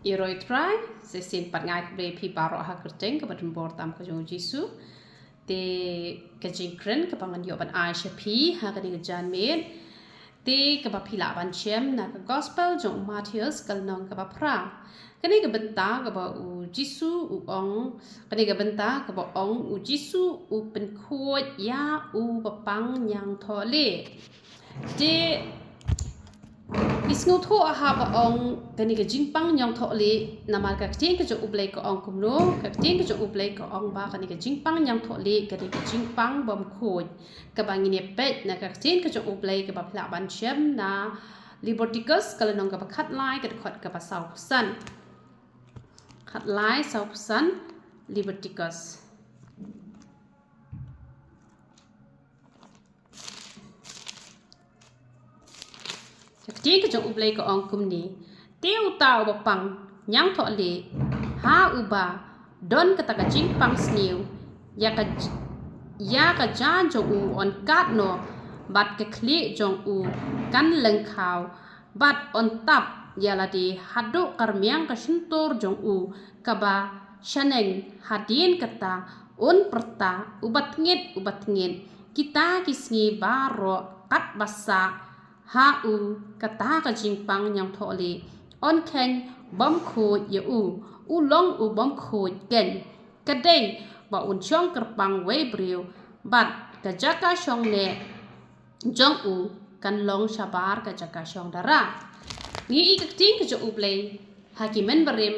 Iroi try sesin pat ngai bre pi baro ha kerteng ke badan bor tam ke jong jisu te ke jingkren ke pangan yo ban ai shapi ha ke jan met te ke ba pila ban chem na ke gospel jong Matthews kal nong ke ba pra kani ke benta ke ba u jisu u ong kani ke benta ke ba ong u jisu u pen khot ya u ba pang nyang tho le te Isngu tho ha ba ong kani ke jingpang nyong tho le namal ka tin ke jo ublei ko ong kumno ka tin ke jo ublei ko ong ba kani ke jingpang nyong tho le kani ke jingpang bom khoj ka bang ni pet na ka tin ke jo ublei ke ba phla ban chem na Leviticus kala nong ka ba khat lai ka khot ka ba sau san khat lai sau san Leviticus Jadi ke jong ublei ko ong kum ni teu tau ba pang nyang tho le ha uba don ka taka jing pang sniu ya ka jan jong u on kat no bat ke kli jong u kan leng khao bat on tap ya la di hadu karmiang ka shintor jong u ka ba shaneng hadien kata un perta ubat ngit kita kisngi baro kat basa ha u kata ka jingpang nyang tho le on khen bom khoj ya u long u bom khoj ken kadai ba un chong kerpang we briu bat ka jaka shong le jong u kan long shabar ka jaka shong dara ni ik ting ka jo ublei hakimen barim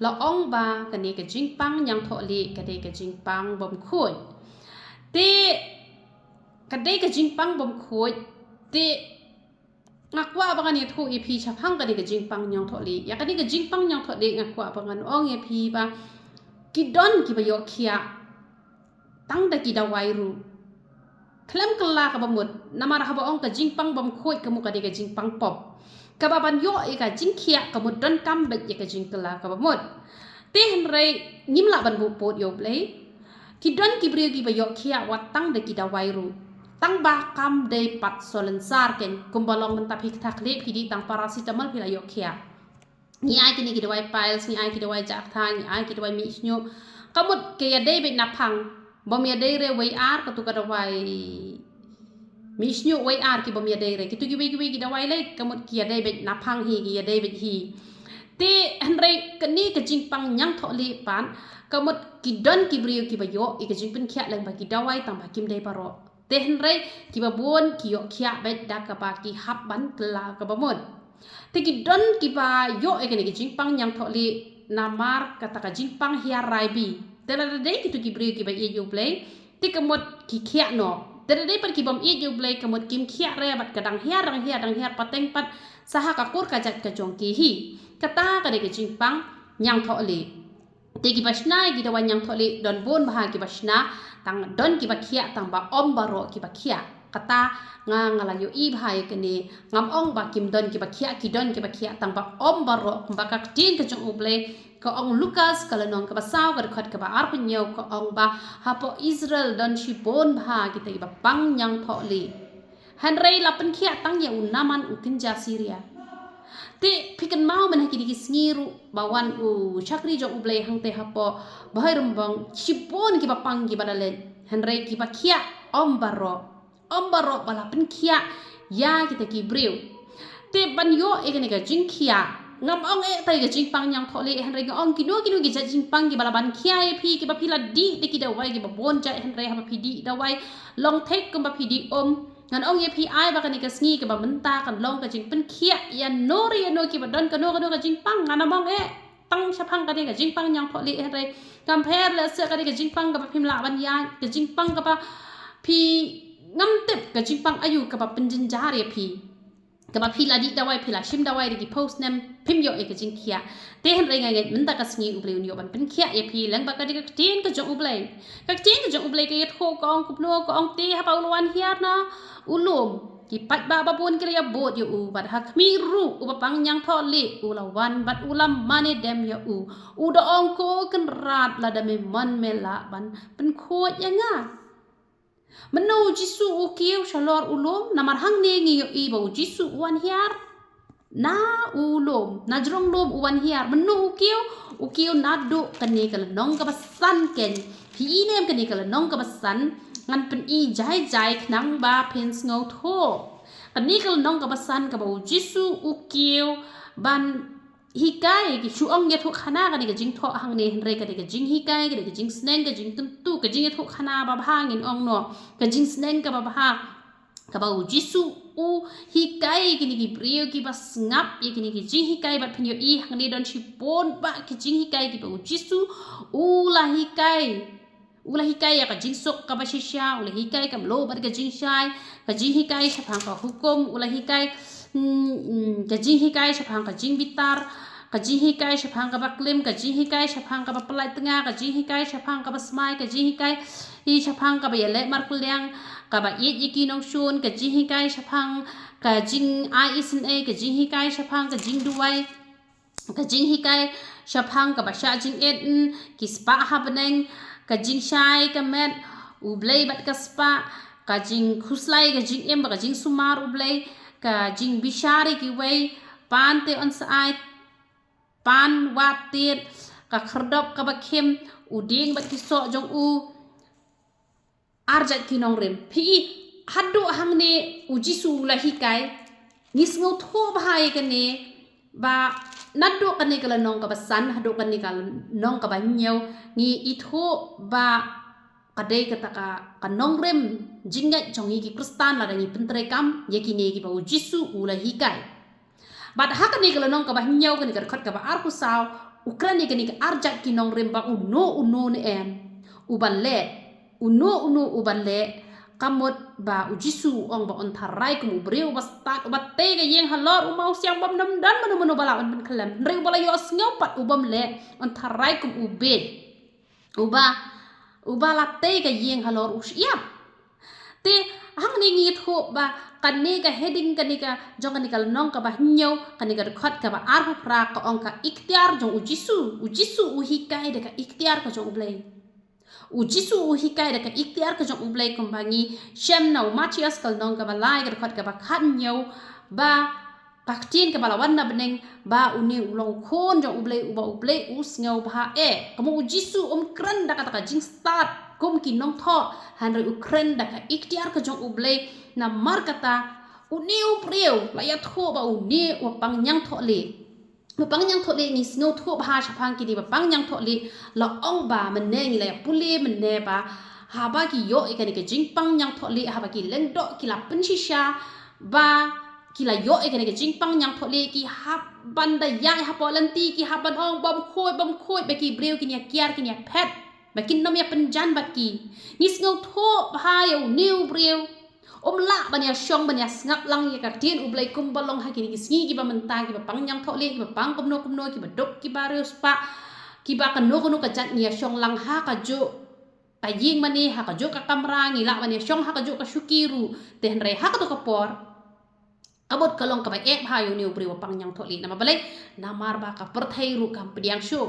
la ong ba ka ni ka jingpang nyang tho le ka dei ka jingpang bom khoj te kadai ka jingpang bom khoj te ngakwa bangan ya thu EP chapang ka ke jingpang nyong tho li ya ka ke jingpang nyong tho li ngakwa bangan ong EP ba kidon ki ba yo khia tang da ki da wairu klem kala ka ba mut namara ha ba ong ka jingpang bam khoi ka mu ka ke jingpang pop ka ba ban yo e ka jingkhia ka mut don kam bet ya ka jingkala ka ba mut te hen rei nyim la ban bu pot yo play kidon ki brio ki ba yo khia wat tang da ki da wairu tang ba kam dei pat solen sar ken kumbalong mentap hik tak lep hidi tang paracetamol pila yok khia ni ai kini ki dawai piles ni ai ki dawai jak tha ni ai ki dawai mi snyo kamut ke ya dei be napang bom ya dei re wei ar ka tu ka dawai mi snyo wei ar ki bom ya dei re ki tu ki wei ki dawai le kamut ki ya dei be napang hi ki ya dei be hi te hanrei kani ka jingpang nyang tho li pan kamut ki don ki brio ki ba yo i ka jingpin khia lang ba ki dawai tang ba kim dei paro tehen rei ki ba bon ki yo khia bet da ka ba ki hap ban kla ka ba mon te ki don ki ba yo e ki jingpang nyang tho li namar kata ka jingpang hia rai bi te la de ki tu ki bri ki ba ye yo play te ka mot ki khia no te de par ki bom ye yo play ka mot kim khia re bat ka dang hia dang hia pateng pat saha ka kur ka jat ka jong ki hi kata ka de ki jingpang nyang tho li te ki basna ki da wan nyang tho li don bon bah ki basna tang don ki bakhia tang ba om baro ki bakhia kata nga ngalayo i bhai kene ngam ong ba kim don ki bakhia ki don ki bakhia tang ba om baro ba ka tin ka jong uble ko ong Lucas kala nong ka ba saw ka khot ka ba ar punyo ko ong ba hapo Israel don shi bon bha ki te ba pang nyang tho li hanrei la pen khia tang ya unaman utin ja Syria te pikan mau man ki sngiru bawan u chakri jo uble hang te hapo bahai rumbang chipon ki bapang ki badalen henrei ki bakhia om baro bala pen khia ya kita ki breu te ban yo e ka jing khia ngam ong e tai ga jing pang nyang thole henrei ga ong ki no ki ja jing pang ki bala ban khia e phi ki ba phila di de ki da wai ki ba bon ja henrei ha ba phi di da wai long tek ko ba phi di ngan ong ye pi ai ba ka ni ka sngi ka ba menta kan long ka jing pen khia ya no ki ba don ka no ka jing pang ngana mong e tang chapang ka ni ka jing pang nyang tholi henrei compare le se ka ni ka jing pang ka ba phim la ban ya ka jing pang ka ba phi ngam tep ka jing pang ayu ka ba penjin jar ya phi ka ba phi la di da wai phi la shim da wai ri post nem phim yo e ka jing khia te henrei ngai menta ka sngi uble un yo ban pen khia ya phi lang ba ka di ka tin ka jong uble ka ye tho ka ong kup no ka ong te ha pa ulwan hiar na ulum ki pat ba bun kira ya bot yo u bat hak mi ru u pang nyang tho li u la wan bat ulam mane dem ya u da ong ko kan rat la da me man me la ban pen khot ya nga meno jisu u kiu shalor ulum namar hang ne ngi yo i ba jisu wan hiar na ulom na jrong lom uwan hiar menu ukiu nadu kani kala nong ka basan ken hi nem kani kala nong ka basan ngan pen i jai knang ba pen ngau tho kani kala nong ka basan ka ba jisu ukiu ban hikai ki chuong ya thu khana ka ni ka jing tho hang ne hre ka ni ka jing hikai ka ni ka jing sneng ka jing tum tu ka jing ya thu khana ba hangin ong no ka jing sneng ka ba ka ba jisu u hikai ki ni ki brio ki ba ngap ya ki ni ki jing hikai ba phin yo i hang ne don chi pon ba ki jing hikai ki ba jisu ula hikai ya ka jing sok ka ba shisha ula hikai kam lo ba ka jing shai ka jing hikai shapang ka hukum ula hikai ka jing hikai shapang ka jing bitar ka jing hikai shapang ka ba klim ka jing hikai shapang ka ba pelai tengah ka jing hikai shapang ka ba smai ka jing hikai hi shapang ka ba yale mar kulyang ka ba yet yiki nong shun ka jing hikai shapang ka jing ai isin a ka jing hikai shapang ka jing duai ka jing hikai shapang ka ba sha jing et ki spa habneng ka jing shai ka met ublei bat ka spa ka jing khuslai ka jing em ka jing sumar ublei ka jing bishari ki wei pan te on sai pan wat tiet ka khrdop ka ba khem uding bat ki so jong u arjat ki nong rem phi hadu hang ne ujisu la hikai nis ngau tho bhai ka ne ba nadu ka ne kala nong ka ba san hadu ka ne kala nong ka ba nyau ni i tho ba kadai kata ka nong rem jingat jong ki kristan la ni pentre kam yeki ne ki ba ujisu ula hikai bat haka ni kala nong ka ba nyau ka ni ka khat ka ba ar ku saw ukrani ka ni ka arjat ki nong rem ba uno ne em uballe uno uballe kamot ba ujisu ong ba on tharai kum ubreu ba stat ba te ga yeng halor umau siang bam nam dan manu bala on ben khalam reu bala yo sngew pat ubam le on tharai kum ubet uba la te ga yeng halor usiap te hang ni ngi tho ba kan ne ka heading kan ni ka jong kan ni ka nong ka ba nyau kan ni ka khat ka ba ar pra ka ong ka ikhtiar jong ujisu uhikai de ka ikhtiar ka jong ublei ujisu uhikai de ka ikhtiar ka jong ublei kumbangi shem nau machias kal nong ka ba lai ka khat ka ba khan nyau ba paktin ka balawan na beneng ba uni ulong khon jong ublei us ngau ba kamu ujisu kran da ka jing start kum ki nong tho han re ukren da ka ikhtiar ka jong ublei na mar kata uniu priu la ya tho ba uni wa pang nyang tho le pang nyang tho le ni snow tho ba shapang ki di ba pang nyang tho le la ong ba menne ngi la puli menne ba ha ba ki yo e ka ni ka jing pang nyang tho le ha ba ki leng do ki la pen shisha ba kila yo e ka ni ka jing pang nyang tho le ki ha ban da ya ha po lanti ki ha ban ong bom khoi ba ki breu ki ni kiar ki ni pet bakin nom ya penjan baki nis ngau tho ba yo new breu la ban ya shong ban ya ngap lang ya ka tien ublai kum balong ha ki ni sngi ki ba menta ki ba pang nyang tho le ki ba pang komno ki ba dok ki ba reu spa ki ba ka no ka jat ni ya shong lang ha ka jo ta ying mani ha ka jo ka kamra ngi la ban ya shong ha ka jo ka shukiru ten re ha ka to ka por abot kalong ka ba ha yo new breu pang nyang tho le na ma balai na mar ba ka perthai ru kam pediang show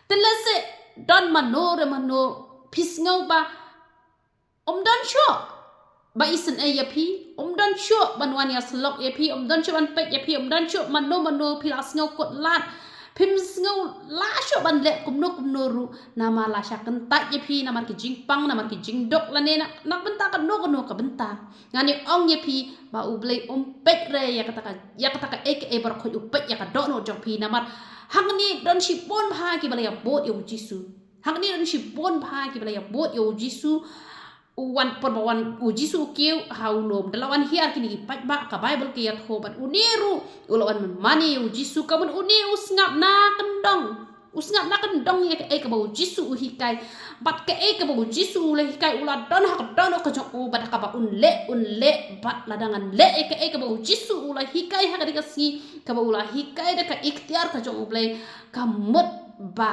telase don mano pis ngau ba don sho ba isen e ya pi don sho ban wan ya slok ya pi don sho ban pet ya pi don sho mano pilas ngau kot lat pim ngau la sho ban le kumno ru nama la sha kan ta ya pi namar ki jing pang namar ki jing dok la ne nak benta kan no ka benta ngani ong ya pi ba ublei pet re ya kata ka e bar khoi upet ya ka do no jong pi namar hang ni don shi pon bha ki bala ya bot yo jisu hang ni don shi pon bha ki bala ya bot yo jisu wan por wan jisu kiu haulom dalawan hiar kini pat ba ka bible ki ya thobat uniru ulawan mani yo jisu ka mun uni usngap na kendong ya ka ba jisu hikai bat ka ka ba jisu le hikai ula don ha don ka jong u bat ka ba unle bat ladangan le ka ba jisu ula hikai ha ka dikasi ka ba ula hikai da ka ikhtiar ka jong ublai ka mut ba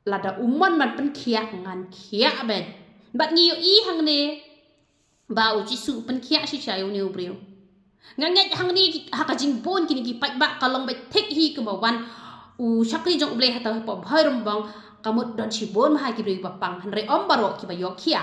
lada uman man pen khia ngan khia ben bat ngi yo i hang ne ba jisu pen khia shi cha yo ne ubreu nganget hang ni ha ka jing bon kini ki pat ba kalong ba tek hi ka ba wan u shakri jong ublei hata pa bhairum bang kamut don shi bon ma ki bre ba pang han re om baro ki ba yo khia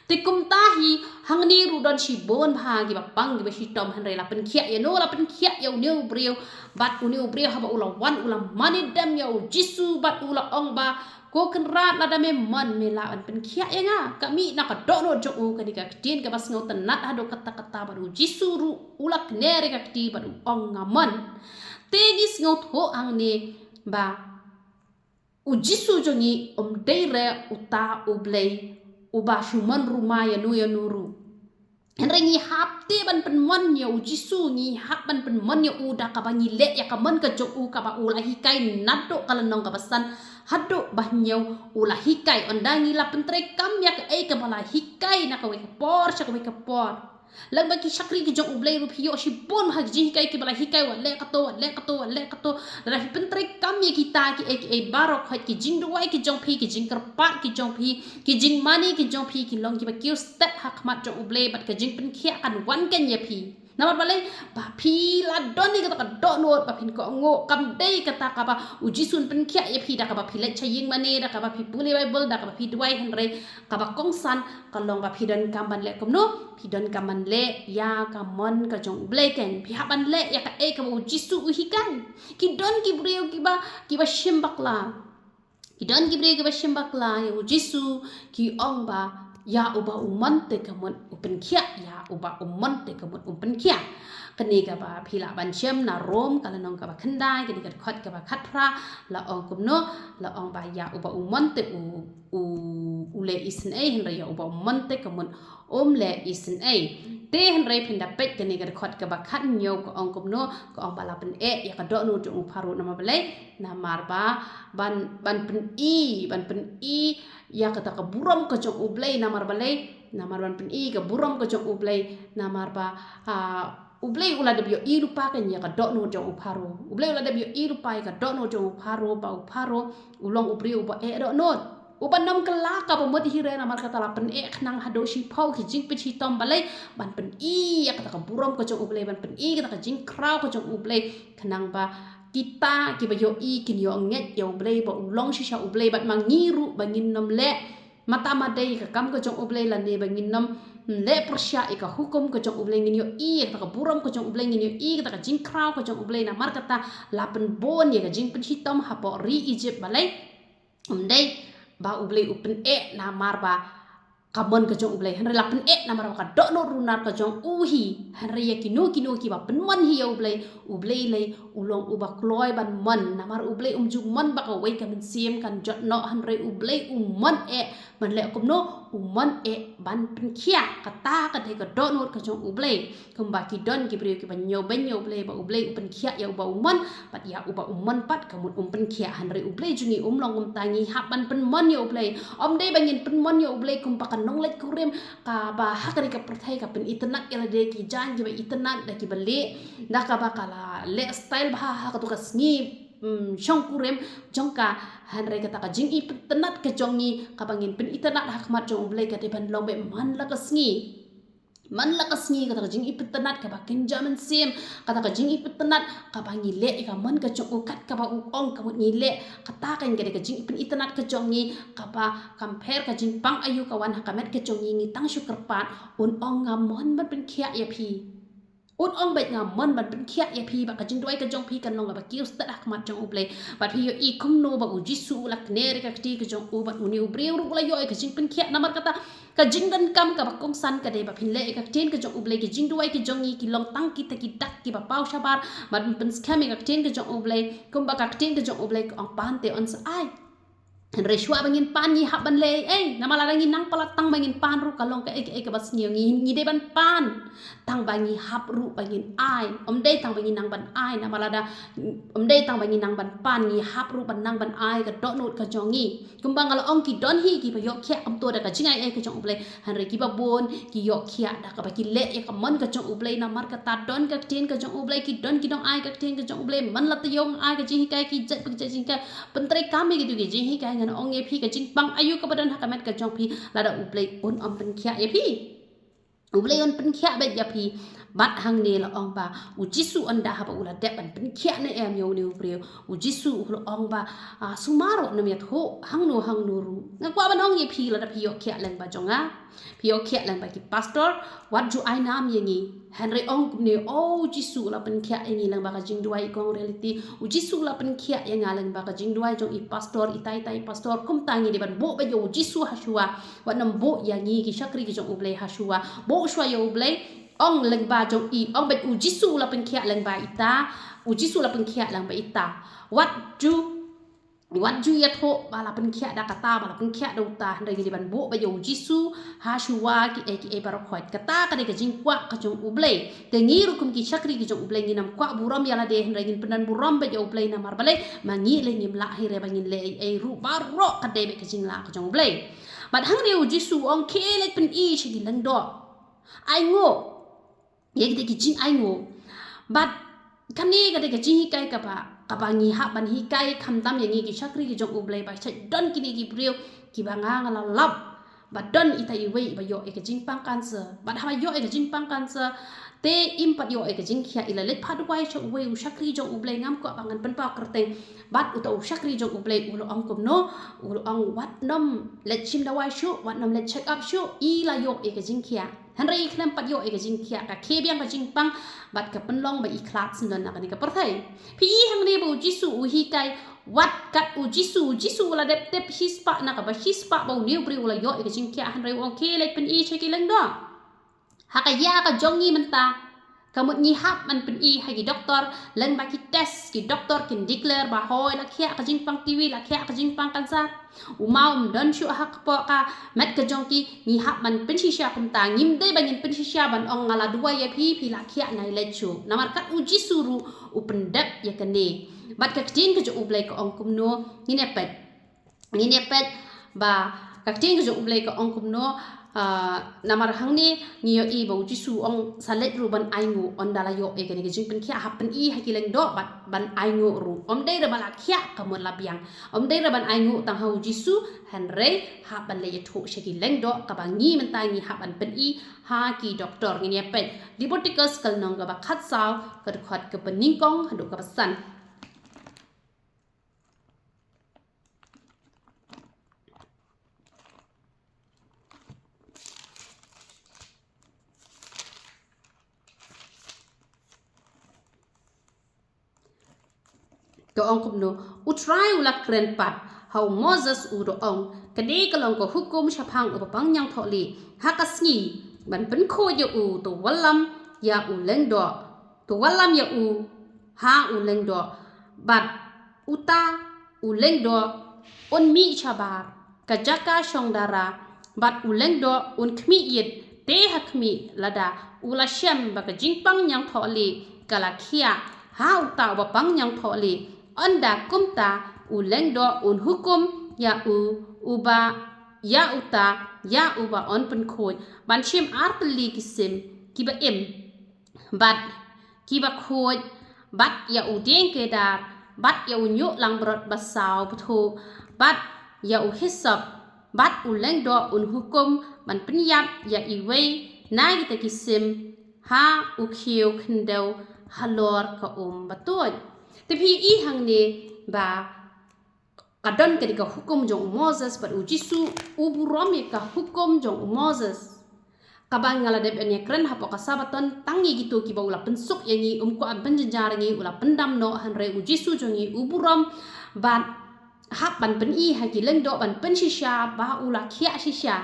Tikum tahi hang ni rudon si bon bha gi bapang gi si tom han re la pen khia ya no la pen khia ya new brio bat uniu brio haba ula wan ula mani dam ya jisu bat ula ong ba ko kan rat la dame man me la an pen khia ya nga kami na ka do no jo u ka ka tin ka bas ngau tenat hado kata kata baru jisu ru ula knere ka ti baru ong ngaman tegis ngau tho ang ni ba u jisu jo ni deire uta ublei uba shuman rumah ya nuru henry ngi hapte ban penmon ya ujisu ngi hap ban penmon ya uda ka bangi le ya ka man ka jo u ka ba ula hikai nado kalanong ka basan hado bahnyau ula hikai ondangi la pentre kam ya ka ka bala hikai na ka we ka por cha ka we ka por lag bagi syakri ki jong ublei ru hiyo si bon ha ji hikai ki bala hikai wa le ka to la hi pentre kam ya kita ki barok ha ki jing duai ki jong phi ki jing kerpat ki jong phi ki jing mani ki jong phi ki long ki ba kiu step hak mat jong ublei bat ka jing pen khia kan wan ken ya phi nama balai ba phi la don ni kata ka do not ba phin ko ngo kam dei kata ka ba uji sun pen khia ya phi da ka ba phi le chaying mani da ka ba phi puli bible da ka ba phi duai han re ka ba kong san ka long ba phi don kam ban le kom no phi don kam ban le ya ka mon ka jong ublei ken phi ha ban le ya ka ka ba uji su u hikai ki don ki brio ki ba shimbak la ki don ki brio ki ba shimbak la ya uji su ki ong ba ya uba uman te kamun upen kia ya uba uman te kamun upen kia kini ka ba phila ban chem na rom kala nong ka ba khandai kini ka khot ka ba khatra la ong kumno la ong ba ya uba uman te u le isn ai hen ya uba uman te kamun le isn ai te hen re phinda pet kini ka khot ka ba khat nyo ko ong kumno ko ong ba la pen ya ka do no tu pharu na ma balai na mar ba ban pen i ya kata ka buram ka jong ublei namar balai namar ban pen i ka buram ka jong ublei namar ba ublei ula de bio i rupa kan ya ka do no jong upharu ublei ula de bio i rupa ka do no jong upharu ba upharu ulong ubri uba do no uban nam kala ka ba mod hire namar kata la pen khnang hado shi phau ki jing pe chi tom balai ban pen i ya kata ka buram ka jong ublei ban pen i kata ka jing krau ka jong ublei khnang ba kita ki ba yo i kin yo nget yo ublei ba ulong shi sha ublei bat mangiru bangin nom le mata madai ka kam ka jong ublei la ne bangin nom le persya ka hukum ka jong ublei ngin yo i ka buram ka jong ublei ngin yo i ka jing krau ka jong ublei na mar kata lapen bon ya ka jing pen hitom ha po ri Egypt balai dai ba ublei upen na mar ba kamon ka jong ublei henry lapen na mar ka do no runar ka jong uhi henry ya kinu ki ba pen man hi ya ublei le ulong uba kloi ban man namar ublei jung man ba ka wei ka min sim kan jot no henry ublei man man le kom no man ban pen khia kata ka de ka do no ka jong ublei kum ba ki don ki brio ki ban nyo ublei ba ublei upen khia ya uba man pat ya uba man pat ka mun pen khia henry ublei jungi long tangi hap ban pen man ya ublei dei bangin pen man ya ublei kum pa kan nong let kurem ka ba hakari ka perthai ka pen itnak ela de ki jan ki ba itnak da ki bale da ka ba kala le style bah ha ka tu ka sngi shong kurem jongka hanre kata ka jing i tenat ke jongi ka bangin pen itnak hak mat jong ublei ka de ban long be man la ka sngi kata ka jing i tenat ka ba ken jaman sim kata ka jing i tenat ka bangi le ka man ka jong ukat ka ba ong ka ni le kata kan ka de ka jing pen itnak ka jongi ka ba compare ka jing pang ayu ka wan ka met ka jongi ni tang shu kerpat ong ngamon ban pen khia ya phi ong bet ngamon ban pen khia ya phi ba ka jing doi ka jong phi kan long ba kiu sta dak mat jong ublei ba phi yo i kum no ba uji su lak ner ka ti ka jong u ba uni ubreu ru la yo ka jing pen khia namar kata ka jing dan kam ka ba kong san ka de ba phin le ka ten ka jong ublei ki jing doi ki jong i ki long tang ki ta ki dak ki ba pau shabar ba pen skame ka ten ka jong ublei kum ba ka ten ka jong ublei ong pan te on sa ai Reswa bangin pan ni hab ban le namala rangi nang pala tang bangin pan ru kalong ka ka bas ni de ban pan tang bangi hab ru bangin ai dei tang bangin nang ban ai namala da dei tang bangin nang ban pan ni hab ru ban nang ban ai ka do not ka jongi kumbang ala ong ki don hi ki ba yok khia am to da ka jingai ka jong ublei han re ki ba bon ki yok khia da ka ba ki le ya ka man ka jong ublei na mar ka ta don ka ten ka jong ublei ki don ki dong ai ka ten ka jong ublei man la ta yong ai ka ji hi kai ki jet pa ji ka pentrai kam ki tu ki ji hi kai ngan ong ye phi ka jing pang ayu ka badan hakamet ka jong phi la da ublei pen khia ye phi ublei pen khia bet ya phi bat hang ne la ong ba u jisu anda ha ba ula dep ban pen khia ne em yo ne ubreu u jisu u ong ba sumaro na miat ho hang no ru nga kwa ban ong ye phi la da phi yo khia leng ba jonga phi yo khia leng ba ki pastor wat ju ai nam ye ngi henry ong ne o jisu la pen khia ngi lang ba ka jing duai kong reality u jisu la pen khia ye nga lang ba ka jing duai jong i pastor itai tai pastor kum ta ngi de ban bo ba yo jisu ha shua wat nam bo ya ngi ki shakri ki jong ublei ha shua bo shua yo ublei ong leng ba jong i ong bet u jisu la pen khia leng ba ita u jisu la pen khia lang ba ita wat ju ya tho ba la pen khia da kata ba la pen khia do ta ndai ni ban bo ba yo jisu ha shua ki e bar khot kata ka de ka jing kwa ka jong ublei te ngi ru kum ki shakri ki jong ublei ni nam kwa buram ya la de ndai ni penan buram ba yo ublei na mar bale mangi le ngim la hi re ba ngin le e ru bar ro ka de be ka jing la ka jong ublei bat hang de u jisu ong ke le pen i chi gi lang do ai ngo ye ki jing ai ngo bat kani ka de ka jing hi kai ka ba ngi ha ban hi kai kham tam ye ngi ki shakri ki jong ublei ba chai don ki ni ki brio ki ba nga la lap ba don ita i wei ba yo e ka jing pang cancer ba ha yo e ka jing pang cancer te im pat yo e ka jing khia ila let phat wai chok wei u shakri jong ublei ngam ko bangan pen pa kerteng bat u ta u shakri jong ublei u lo ong kom no u lo ong wat nom let chim da wai shu wat nom let check up shu i la yo e ka jing khia hanrei khlem pat yo e ka jing khia ka khe biang ka jing pang bat ka pen long ba i khlat sin don na ka ni ka parthai phi hang ne bu jisu u hi kai wat kat u jisu la dep hispa na ka ba hispa ba niu pri ula yo e ka jing khia hanrei ong ke let pen i che ki lang do hakaya ka jongi menta kamut ngi hap man pen i hagi doktor lang ba ki test ki doktor kin declare ba hoi la khia ka jing pang tv la khia ka jing pang kansa umau don shu hak po ka mat ka jong ki ngi hap man pen shisha kum ta ngim dei ba ngin pen shisha ban ong ngala dua ya phi la khia nai le chu namar kat uji suru u pendap ya kane bat ka tin ka jo ublai ka ong kum no ni ne pet ba ka tin ka jo ublai ka ong kum no namar hang ni ngiyo i bo jisu ong salet ru ban aingu ondala yo e kene jing pen khia happen i hakileng do ban aingu ru om dei ra bala khia kamon labiang om dei ra ban aingu tang hau jisu hanrei ha ban le thu shakileng do ka bangi men ta ngi ha ban pen i ha ki doktor ngi pet dibotikus kal nong ga ba khat saw ka khat ka pen ningkong hadu ka pasan ko ong kum no utrai ula kren pat how Moses u do ong kade kalong ko hukum shapang u pang nyang tholi hakasngi ban pen kho yo u to walam ya u leng do to walam ya u ha u leng do bat uta u leng do on mi chabar kajaka shongdara bat u leng do un khmi yet te hakmi lada ula shem ba ka jingpang nyang tholi kala khia ha u ta ba pang nyang tholi anda kumta uleng do un hukum ya uba ya uta ya uba on pen khoi ban shim artli kisim kiba em bat kiba khoi bat ya u deng ke dar bat ya u nyu lang brot basaw pthu bat ya u hisab bat uleng do un hukum ban pen yap ya i wei nai ta kisim ha u khiu khndeu halor ka batoi te phi i hang ne ba kadon ke ka hukum jong Moses bat u jisu u burom ka hukum jong Moses kabang ngala deb enya kren hapo ka sabaton tangi gitu ki ba ula pensuk yangi ko an penjenjar ngi ula pendam no hanre u jisu jongi u burom bat hap ban pen i ha ki leng do ban pen shisha ba ula khia shisha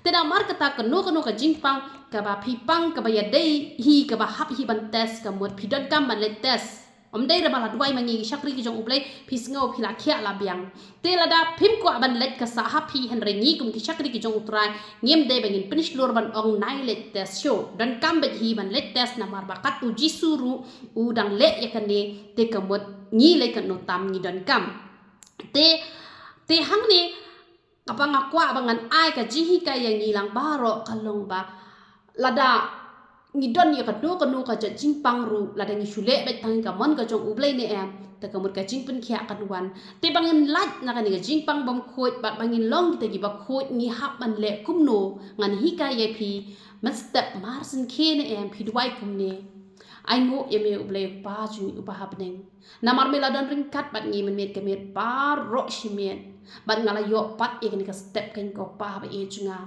teda mar kata keno ka jingpang ka ba phi pang ka ba ya dei hi ka ba hap hi ban test ka mot phidon kam ban let test om dei ra bala duai mangi shakri ki jong ublei pisngau phila khia la biang te lada phim ko ban let ka sa happy hen rengi kum ki shakri ki jong utrai ngem dei bangin pinish lor ban ong nai let test show dan kam bet hi ban let test na mar bakat u jisuru u dang le yakane te kamot ngi le kan no tam ngi dan kam te hang ne kapang akwa bangan ai ka jihi ka yang ngilang baro kalong ba lada ngidon ya kadu ka jingpang ru lada ngi shule bet tang ka mon ka jong ublei ne em te kamut ka jing pen khia kan wan te bangin laj na kan ga jing pang bam khoi bat bangin long kita gi ba khoi ni hap man le kum no ngan hi ka ye phi man step mar sin khe ne em phi duai kum ne ai ngo ye me uble pa ju upa hap neng namar me la dan ring kat bat ngi men met ke met par ro shi met bat ngala yo pat ye kan ka step kan ko pa ba e junga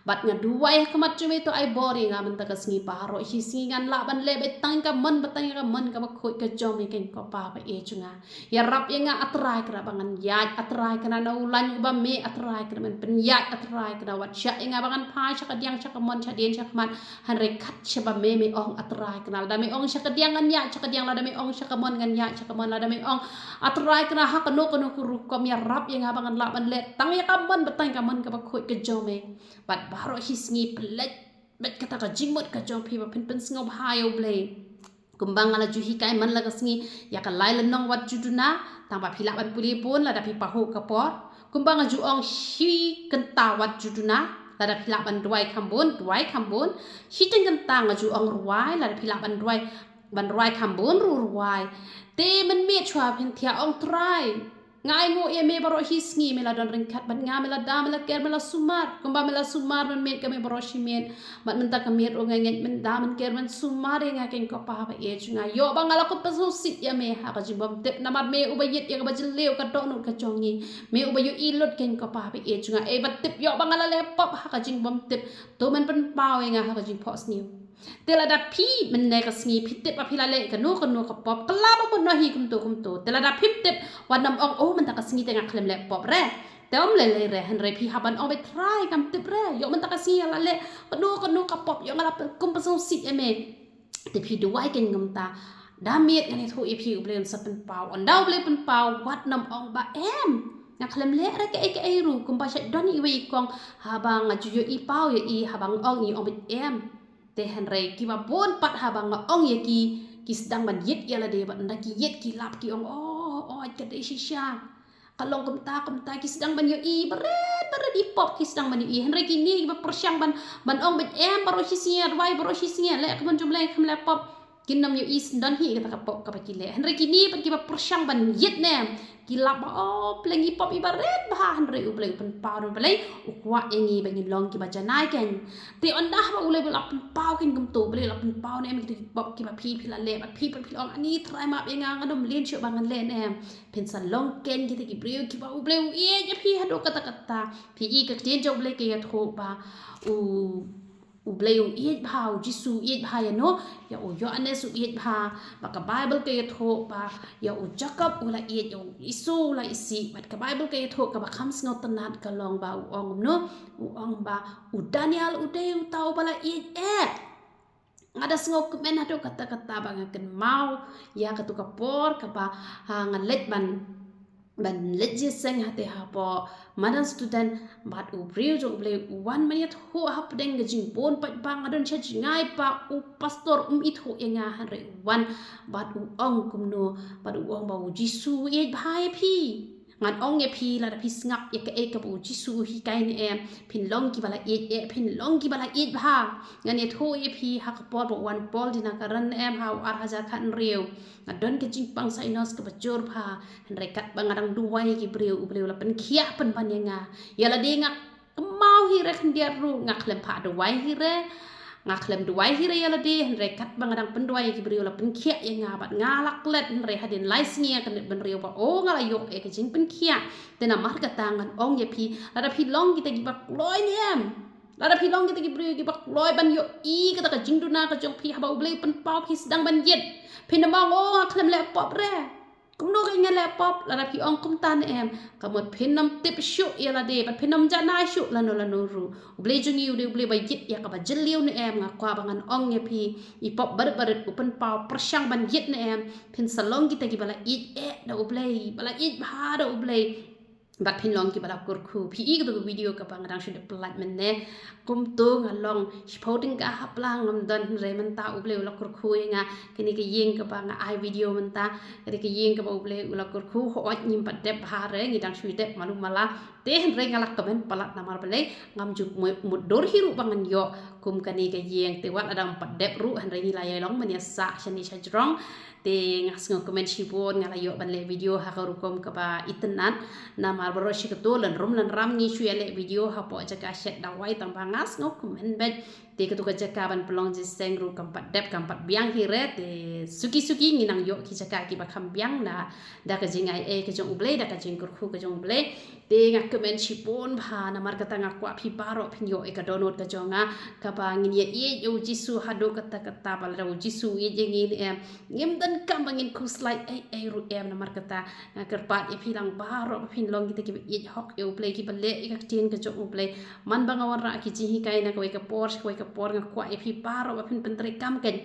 bat nga duai kamat jume to ai boring nga man ta ka sngi pa ro hi singi ngan la ban le bet tang ka man batang ka man ka ba khoi ka jom ye kan ko pa ba e junga ya rap ye nga atrai kra bangan ya atrai kana na ulan ba me atrai kra men pen ya atrai kra wat sha ye nga bangan pa sha ka diang sha ka mon sha dien sha ka man han re khat sha ba me ong atrai kana da me ong sha ka diang ngan ya sha ka diang la da me ong sha ka mon ngan ya sha ka mon la da me ong atrai kana ha ka no ku ru kom ya rap ye nga bangan la ban le tang ya ka man batang ka man ka ba khoi ka jom me bat baro hisngi pelet bet kata ka jingmot ka jom phi ba pen sngob hayo ble kumbang ala ju hi kai man la ka sngi ya ka lai la nong wat juduna tang ba phila ban puli pun la da phi pa ho ka por kumbang ju ong hi kenta wat juduna la da phila ban duai khambun hi teng kenta nga ju ong ruai la da phila ban ruai khambun ru ruai te man me chwa phen thia ong trai ngai ngo ye me baro hisngi me la don ring khat ban nga me la da me la ker me la sumar kumba me la sumar man me ka me baro shimen bat men ta ka me ro ngai men da men ker men sumar nga ken ko pa ba e chunga yo ba ngala ko paso sit ya me ha ka jibom tep na mat me ubayit ya ka bajil leo ka to no ka chongi me ubayu ilot ken ko pa ba e chunga e bat tep yo ba ngala le pop ha ka jibom tep to men pen paw nga ha ka jing pos niu tela da pi men ne ka sngi pitep pa phila le ka no ka pop kala ba mo no hi kum to tela da pip tep wanam ong o man ta ka sngi te nga khlem le pop re te om le re han re phi haban ong be try kam tep re yo man ta ka si la le ka no ka pop yo ngala kum pa so sit eme te phi do wai ken ngam ta da miet ngani tho e phi ublen sa pen paw on daw ble pen paw wat nam ong ba em nga khlem le re ka e ru kum pa sha don i we kong habang nga ju yo i paw yo i habang ong i ong be em te han re ki ba bon pat habang nga ong ye ki sedang ban yet ya la de ban da ki yet ki lap ki ong ka de shisha kalong kum ta ki sedang ban yo i beret i pop ki sedang ban yo i han re ki ni ba persyang ban ong bet em baro hisia wai baro hisia le ka ban jum le kham le pop kin nam yo i dan hi ka pop ka ba ki le han re ki ni ban ki ba persyang ban yet ne ki lap ba plengi pop i beret ba han re u ble pen pa ro ble u kwa engi ba ni long ki ba janai ken te on dah ba u le lap pen pa ken gum to ble lap pen pa ne em ki pop ki ba phi la le ba phi ong ani try ma be nga ngam len chu ba ngan le ne pen sa long ken ki te ki bre ki ba u ble u e ja phi ha do kata phi i ka tien jo ble ke ya tho ba u ble u e ba u jisu e ba ya no ya u yo ane su e ba ka bible ke ya tho ba ya u jacob u la e yo isu la isi bat ka bible ke ya tho ka ba kham sngot tanat ka long ba u ong no u ong ba u daniel u de u tau ba la e ada sengok men hado kata-kata ba ngaken mau ya ka tu ka por ka ba ngan let ban let je seng hate ha po madan student bat u brio jo ble wan maniat ho hap deng jing bon pat bang adon cha jingai pa u pastor it ho enga han re wan bat u ong kum no bat u ong ba u jisu e bhai phi ngan ong ye phi la da phi ngap ye ka e ka bu jisu hi kai ne em phin long ki bala e phin long ki bala e bha ngan ye tho ye phi ha ka por bo wan pol dina ka ran em ha ar haja khan riu ngadon ke jing pang sainos ka bajor pha han re kat bangadang duwai ki breu u breu la pen khia pen ban ye nga ya la de nga mau hi re khan dia ru ngak lem pha duwai hi re ngak lem duwai hi re ya la de han re kat bangadang pen duwai ki breu la pen khia ye nga bat nga lak let han re hadin lai sngia kan ben riu ba o ngala yok e ke jing pen khia te na mar ka tangan ong ye phi la da phi long ki te gi bak loi ni em la da phi long ki te gi breu gi bak loi ban yo i ka ta ka jing du na ka jong phi ha ba u ble pen pau phi sedang ban yet phi na ma ngo klem le pop re kum no ke ngale pop la da phi ong kum tan em ka mot phin nam tip shu ya la de bat phin nam ja na shu la no ru ble jung yu de ble ba yit ya ka ba jil liu ne em nga kwa bangan ong ye phi i pop bar u pen pau persyang ban yit ne em phin salong ki te gi bala it e da u ble bala it bha da u ble บัดพินลองกี่บลักกุรคูพี่อีกตัววิดีโอกับบังรังชุดเปลัดมันเน่กุมตัวงาลองสปอติงกะฮับลังลำดันเรมันตาอุเบลลักกุรคูยังไงกันนี่ก็ยิงกับบังไอวิดีโอมันตากันนี่ก็ยิงกับอุเบลลักกุรคูหัวยิมปัดเด็บหาเรงดังชุดเด็บมาลุมาละเตะเรงลักกับมันปลัดนามาเบลงามจุกมุดดอร์ฮิรุบังกันโยกุมกันนี่ก็ยิงแต่ว่าadaปัดเด็บรู้หันเรงลายลองมันยาสะชนิดจรองte ngas ngo komen shibon ngala yo ban le video ha karukom ka ba itenan na mar baro shikato lan rum lan ram ni shu le video ha po jaka shet da wai tang ba ngas ngo komen bet te ka tu ka jaka ban pelong ji seng ru kampat dep kampat biang hire te suki suki nginang yo ki jaka ki ba kham biang na da ka jingai e ka jong uble da ka jing kur khu ka jong uble te ngak komen shibon bha na mar ka tanga kwa phi paro phin yo e ka download ka jonga ka ba ngin ye e yo jisu hado kata kata bal ra jisu ye jengin ngim dan kam bangin ku slide ai ru em na markata kerpat e philang baro phin long kita ki ye hok yo play ki balle e ka tin ka jong play man banga warra ki ji hi kai na ko ka por nga kwa e phi baro phin pentre kam ken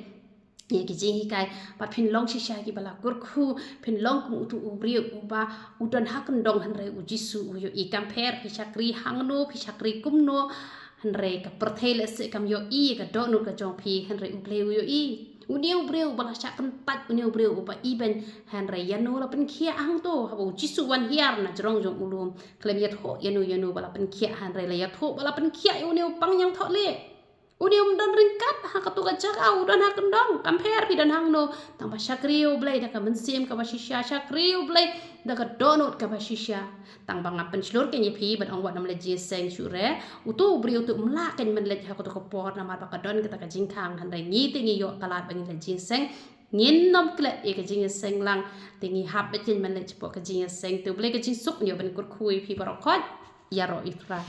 ye ki ji hi kai pat phin long shisha ki bala kur khu phin long ku tu ubri uba udon hakan dong han re ujisu yo I compare pi chakri hangno pi chakri kumno han re ka perthele se kam yo I ka donu ka jong phi han re uble yo I uniu breu bala chakan tat uniu breu upa iben han re yanu la pen khia ang to habo jisu wan hiar na jrong jong ulum klem yat ho yanu bala pen khia han re la yat ho bala pen khia uniu pang yang tho le unium dan ringkat ha ka tu ka jakau dan ha kendong compare pi dan hang no tang ba shakriu blai da ka mensim ka ba shisha shakriu blai da ka donut ka ba shisha tang ba ngapen slur ke ni pi ban ong wat nam le ji seng shure utu briu tu mla ken men le ha ka tu ka por na mar ba ka don ka ta ka jing khang han dai ni ti ni yo talat ba ni le ji seng ngin nom kle e ka jing seng lang ti ni hap be jin men le chpo ka jing seng tu blai ka jing suk ni ban kur khui pi ba ro khot ya ro ikra